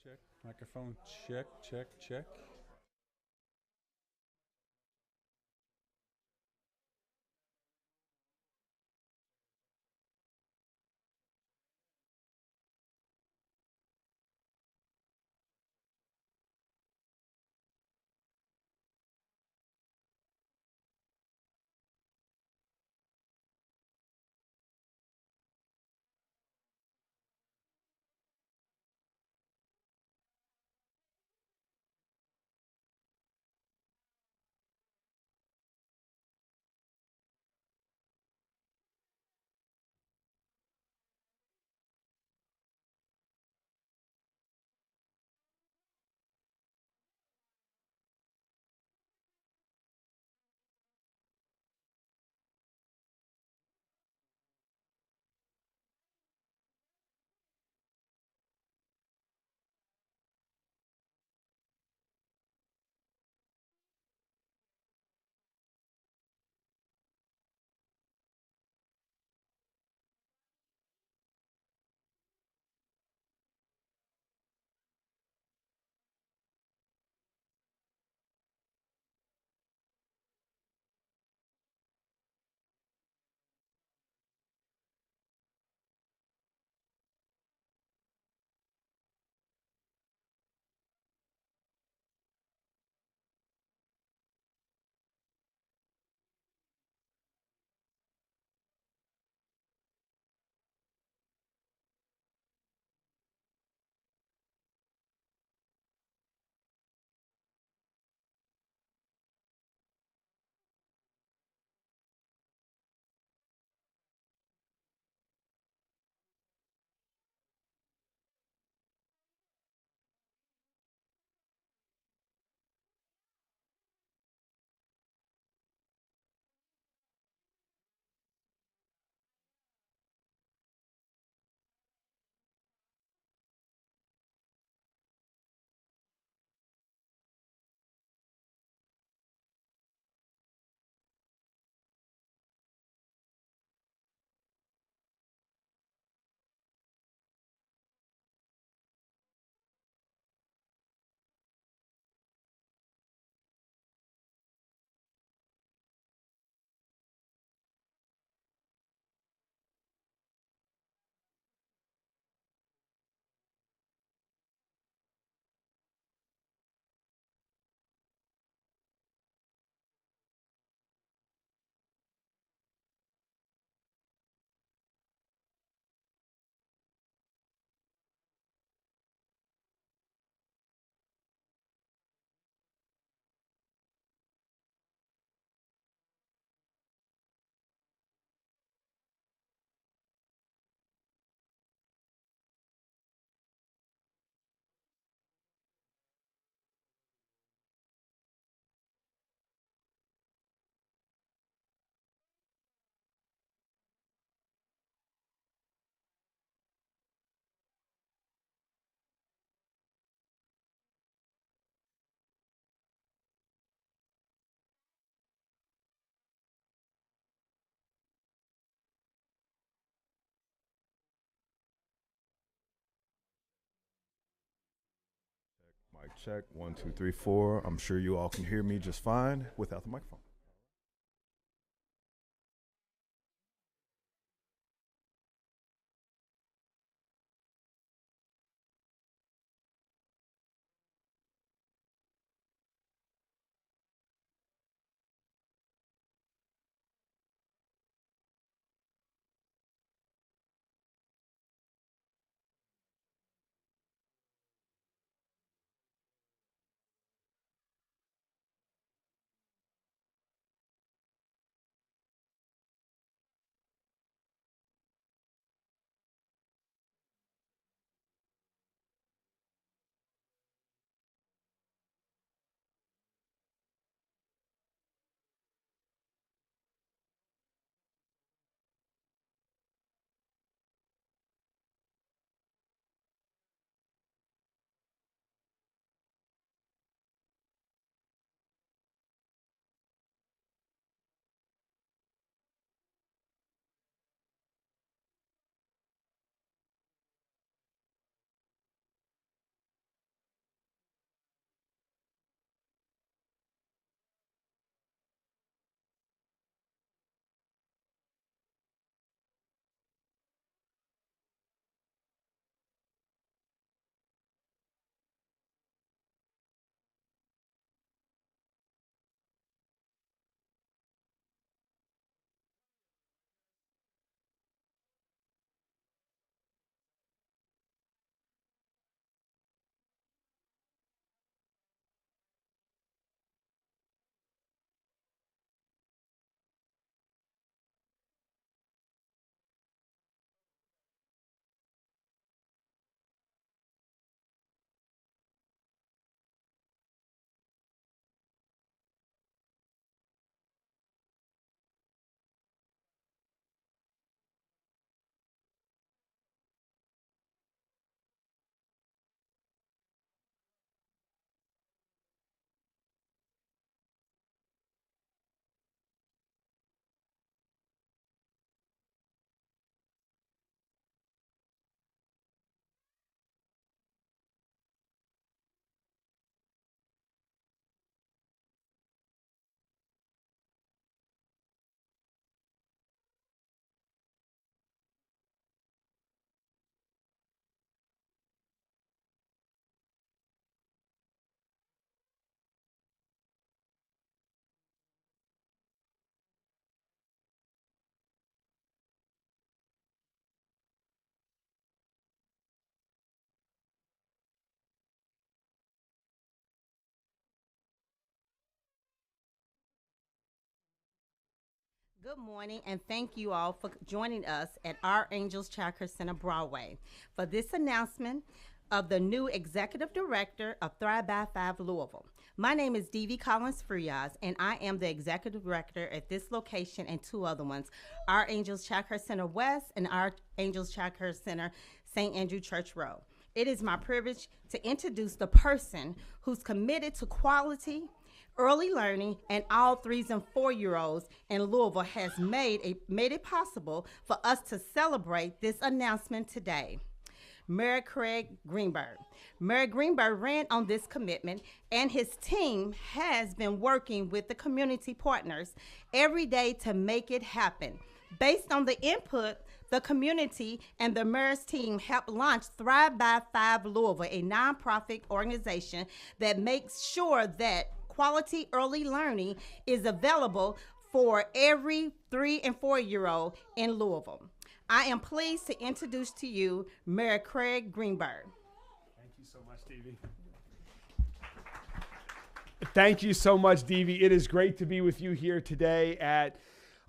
Check. Microphone check, check, check. Mic check. One, two, three, four. I'm sure you all can hear me just fine without the microphone. Good morning, and thank you all for joining us at Our Angels Child Care Center Broadway for this announcement of the new Executive Director of Thrive by 5 Louisville. My name is Dee Collins Frias, and I am the Executive Director at this location and two other ones, Our Angels Child Care Center West and Our Angels Child Care Center St. Andrew Church Road. It is my privilege to introduce the person who's committed to quality, early learning, and all 3s and 4-year-olds in Louisville has made it possible for us to celebrate this announcement today. Mayor Craig Greenberg. Mayor Greenberg ran on this commitment, and his team has been working with the community partners every day to make it happen. Based on the input, the community and the mayor's team helped launch Thrive by 5 Louisville, a nonprofit organization that makes sure that quality early learning is available for every 3 and 4-year-old in Louisville. I am pleased to introduce to you Mayor Craig Greenberg. Thank you so much, Devi. Thank you so much, Devi. It is great to be with you here today at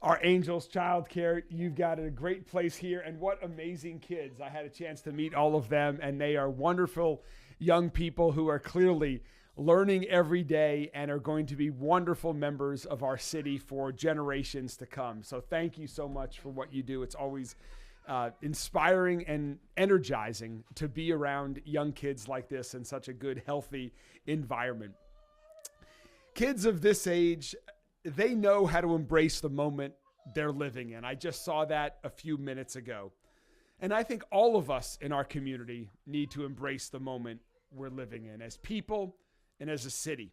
Our Angels Child Care. You've got a great place here, and what amazing kids. I had a chance to meet all of them, and they are wonderful young people who are clearly learning every day and are going to be wonderful members of our city for generations to come. So thank you so much for what you do. It's always inspiring and energizing to be around young kids like this in such a good, healthy environment. Kids of this age, they know how to embrace the moment they're living in. I just saw that a few minutes ago. And I think all of us in our community need to embrace the moment we're living in as people and as a city.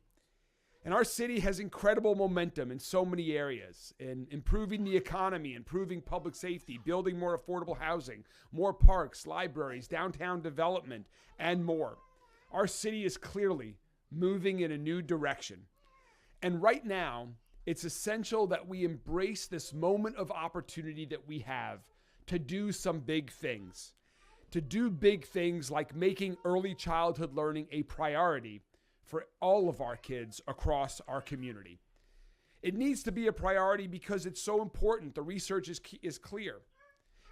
And our city has incredible momentum in so many areas, in improving the economy, improving public safety, building more affordable housing, more parks, libraries, downtown development, and more. Our city is clearly moving in a new direction. And right now, it's essential that we embrace this moment of opportunity that we have to do some big things. To do big things like making early childhood learning a priority for all of our kids across our community. It needs to be a priority because it's so important. The research is clear.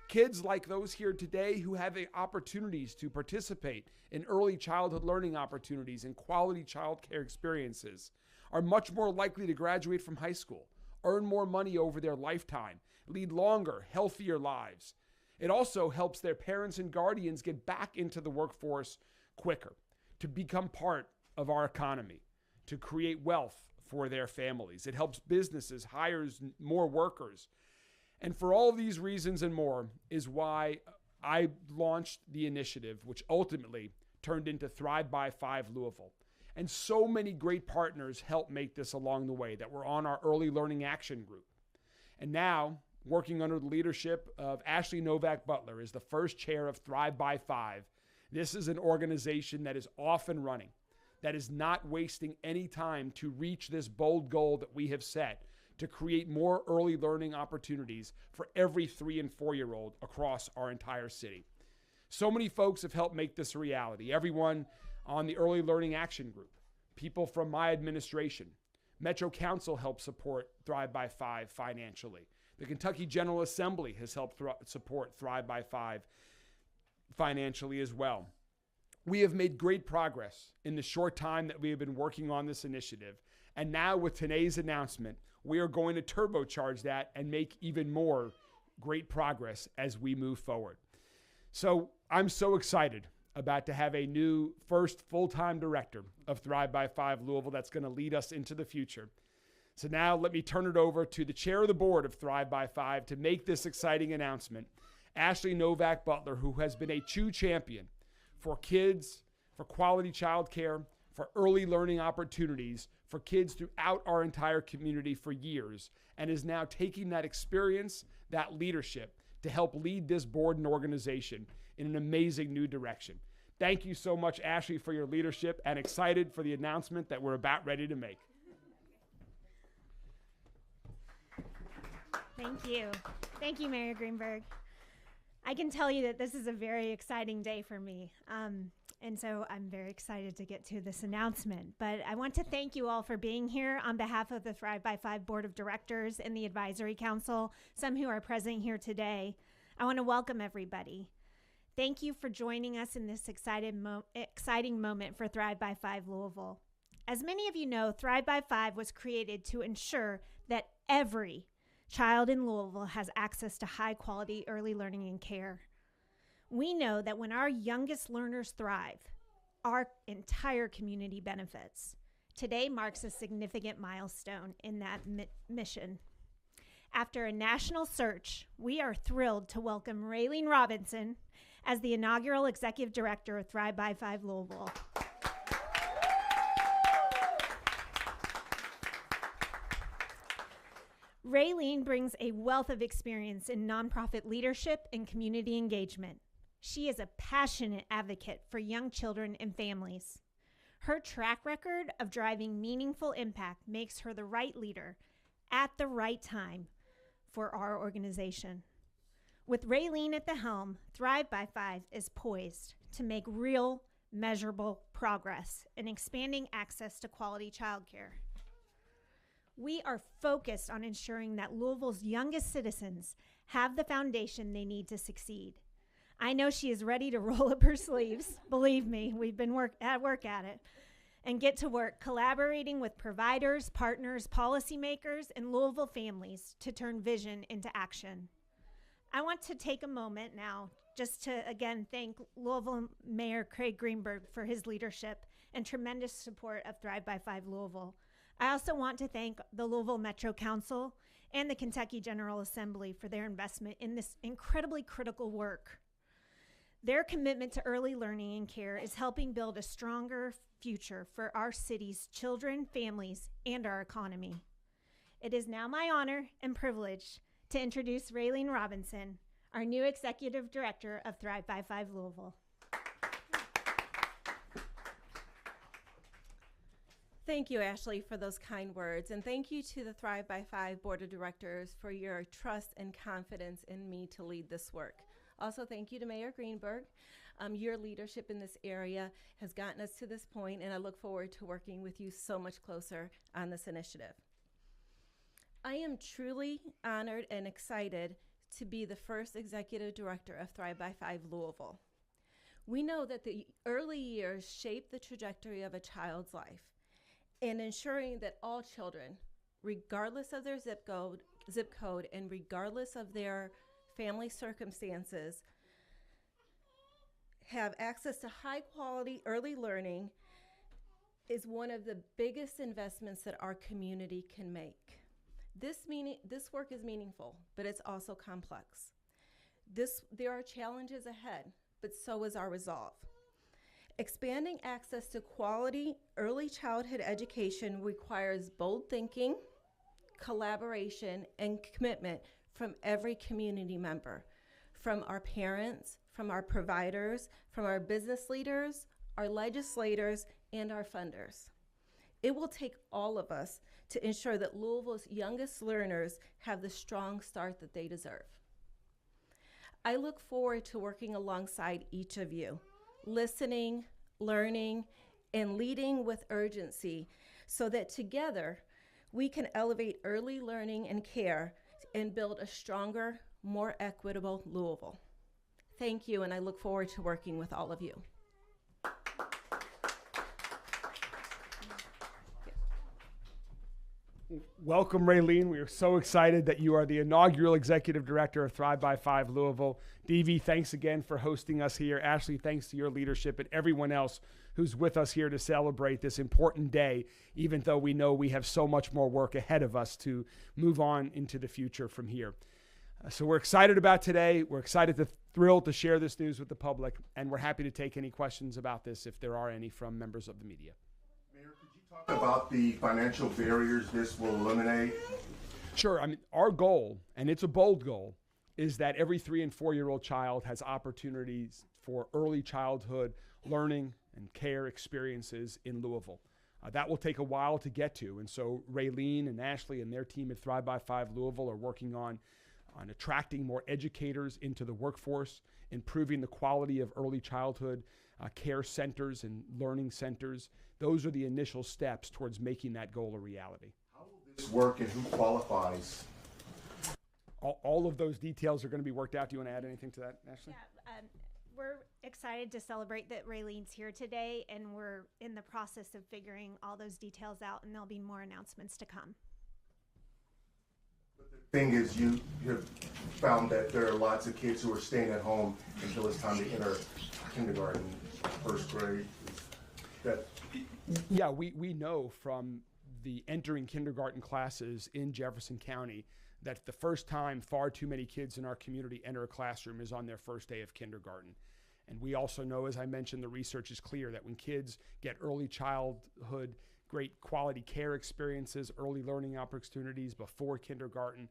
Kids like those here today who have the opportunities to participate in early childhood learning opportunities and quality child care experiences are much more likely to graduate from high school, earn more money over their lifetime, lead longer, healthier lives. It also helps their parents and guardians get back into the workforce quicker, to become part of our economy, to create wealth for their families. It helps businesses hire more workers. And for all these reasons and more is why I launched the initiative, which ultimately turned into Thrive by 5 Louisville. And so many great partners helped make this along the way that were on our early learning action group. And now, working under the leadership of Ashley Novak Butler is the first chair of Thrive by 5. This is an organization that is off and running, that is not wasting any time to reach this bold goal that we have set to create more early learning opportunities for every 3 and 4-year-old across our entire city. So many folks have helped make this a reality. Everyone on the Early Learning Action Group, people from my administration. Metro Council helped support Thrive by 5 financially. The Kentucky General Assembly has helped support Thrive by 5 financially as well. We have made great progress in the short time that we have been working on this initiative. And now with today's announcement, we are going to turbocharge that and make even more great progress as we move forward. So I'm so excited about to have a new first full-time director of Thrive by 5 Louisville that's going to lead us into the future. So now let me turn it over to the chair of the board of Thrive by 5 to make this exciting announcement, Ashley Novak Butler, who has been a true champion for kids, for quality child care, for early learning opportunities for kids throughout our entire community for years, and is now taking that experience, that leadership, to help lead this board and organization in an amazing new direction. Thank you so much, Ashley, for your leadership, and excited for the announcement that we're about ready to make. Thank you. Thank you, Mayor Greenberg. I can tell you that this is a very exciting day for me. And so I'm very excited to get to this announcement. But I want to thank you all for being here on behalf of the Thrive by 5 Board of Directors and the Advisory Council, some who are present here today. I want to welcome everybody. Thank you for joining us in this exciting moment for Thrive by 5 Louisville. As many of you know, Thrive by 5 was created to ensure that every child in Louisville has access to high-quality early learning and care. We know that when our youngest learners thrive, our entire community benefits. Today marks a significant milestone in that mission. After a national search, we are thrilled to welcome Raylene Robinson as the inaugural Executive Director of Thrive by 5 Louisville. Raylene brings a wealth of experience in nonprofit leadership and community engagement. She is a passionate advocate for young children and families. Her track record of driving meaningful impact makes her the right leader at the right time for our organization. With Raylene at the helm, Thrive by 5 is poised to make real, measurable progress in expanding access to quality childcare. We are focused on ensuring that Louisville's youngest citizens have the foundation they need to succeed. I know she is ready to roll up her sleeves. Believe me, we've been at work at it. And get to work collaborating with providers, partners, policymakers, and Louisville families to turn vision into action. I want to take a moment now just to again thank Louisville Mayor Craig Greenberg for his leadership and tremendous support of Thrive by 5 Louisville. I also want to thank the Louisville Metro Council and the Kentucky General Assembly for their investment in this incredibly critical work. Their commitment to early learning and care is helping build a stronger future for our city's children, families, and our economy. It is now my honor and privilege to introduce Raylene Robinson, our new Executive Director of Thrive by 5 Louisville. Thank you, Ashley, for those kind words, and thank you to the Thrive by 5 Board of Directors for your trust and confidence in me to lead this work. Also, thank you to Mayor Greenberg. Your leadership in this area has gotten us to this point, and I look forward to working with you so much closer on this initiative. I am truly honored and excited to be the first Executive Director of Thrive by 5 Louisville. We know that the early years shape the trajectory of a child's life, and ensuring that all children, regardless of their zip code and regardless of their family circumstances, have access to high quality early learning is one of the biggest investments that our community can make. This work is meaningful, but it's also complex. There are challenges ahead, but so is our resolve. Expanding access to quality early childhood education requires bold thinking, collaboration, and commitment from every community member, from our parents, from our providers, from our business leaders, our legislators, and our funders. It will take all of us to ensure that Louisville's youngest learners have the strong start that they deserve. I look forward to working alongside each of you, listening, learning, and leading with urgency so that together we can elevate early learning and care and build a stronger, more equitable Louisville. Thank you, and I look forward to working with all of you. Welcome, Raylene. We are so excited that you are the inaugural Executive Director of Thrive by 5 Louisville. Devi, thanks again for hosting us here. Ashley, thanks to your leadership and everyone else who's with us here to celebrate this important day, even though we know we have so much more work ahead of us to move on into the future from here. So we're excited about today. We're thrilled to share this news with the public, and we're happy to take any questions about this if there are any from members of the media. Talk about the financial barriers this will eliminate. Sure. I mean, our goal, and it's a bold goal, is that every 3- and 4-year-old child has opportunities for early childhood learning and care experiences in Louisville. That will take a while to get to. And so Raylene and Ashley and their team at Thrive by 5 Louisville are working on attracting more educators into the workforce, improving the quality of early childhood care centers and learning centers. Those are the initial steps towards making that goal a reality. How will this work and who qualifies? All of those details are going to be worked out. Do you want to add anything to that, Ashley? Yeah, we're excited to celebrate that Raylene's here today, and we're in the process of figuring all those details out, and there'll be more announcements to come. But the thing is, you have found that there are lots of kids who are staying at home until it's time to enter kindergarten, first grade. Yeah, we know from the entering kindergarten classes in Jefferson County that the first time far too many kids in our community enter a classroom is on their first day of kindergarten. And we also know, as I mentioned, the research is clear that when kids get early childhood, great quality care experiences, early learning opportunities before kindergarten,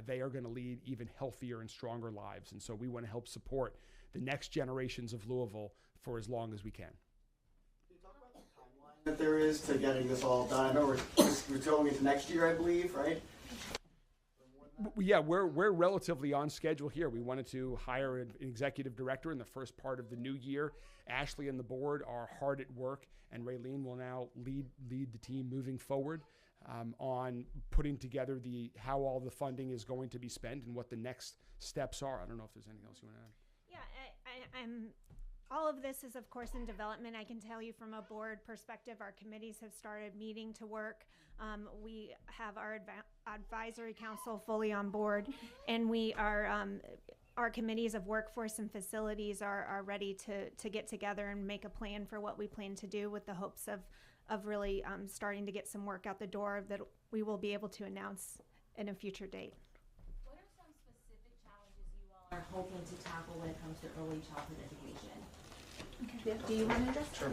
they are going to lead even healthier and stronger lives. And so we want to help support the next generations of Louisville for as long as we can. Can you talk about the timeline that there is to getting this all done? I know we're going into next year, I believe, right? Yeah, we're relatively on schedule here. We wanted to hire an executive director in the first part of the new year. Ashley and the board are hard at work, and Raylene will now lead the team moving forward on putting together how all the funding is going to be spent and what the next steps are. I don't know if there's anything else you want to add. Yeah, I'm all of this is, of course, in development. I can tell you from a board perspective, our committees have started meeting to work. We have our advisory council fully on board, and we are our committees of workforce and facilities are ready to get together and make a plan for what we plan to do, with the hopes of really starting to get some work out the door that we will be able to announce in a future date. What are some specific challenges you all are hoping to tackle when it comes to early childhood education? Okay. Do you want to address? Sure.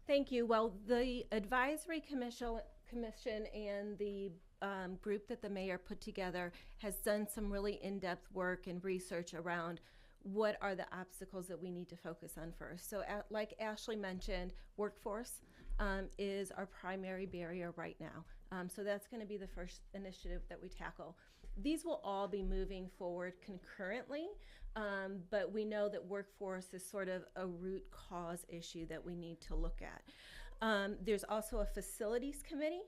Thank you. Well, the advisory commission and the group that the mayor put together has done some really in-depth work and research around what are the obstacles that we need to focus on first. So like Ashley mentioned, workforce is our primary barrier right now. So that's going to be the first initiative that we tackle. These will all be moving forward concurrently, but we know that workforce is sort of a root cause issue that we need to look at. There's also a facilities committee.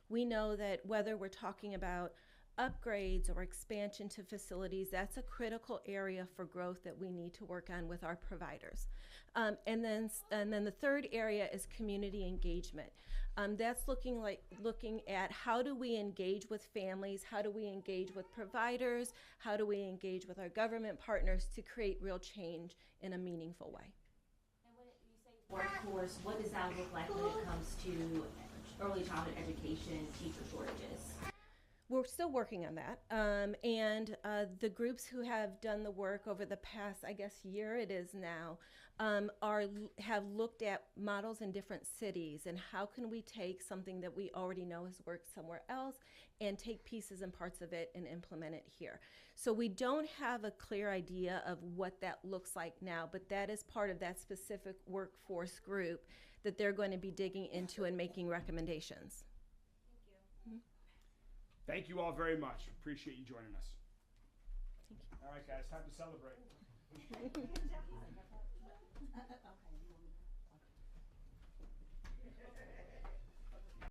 We know that whether we're talking about upgrades or expansion to facilities, that's a critical area for growth that we need to work on with our providers. And then the third area is community engagement. That's looking at how do we engage with families, how do we engage with providers, how do we engage with our government partners to create real change in a meaningful way. And when you say workforce, what does that look like when it comes to early childhood education, teacher shortages? We're still working on that. And the groups who have done the work over the past, I guess, year it is now, have looked at models in different cities and how can we take something that we already know has worked somewhere else and take pieces and parts of it and implement it here. So we don't have a clear idea of what that looks like now, but that is part of that specific workforce group that they're going to be digging into and making recommendations. Thank you all very much. Appreciate you joining us. Thank you. All right, guys, time to celebrate. Okay.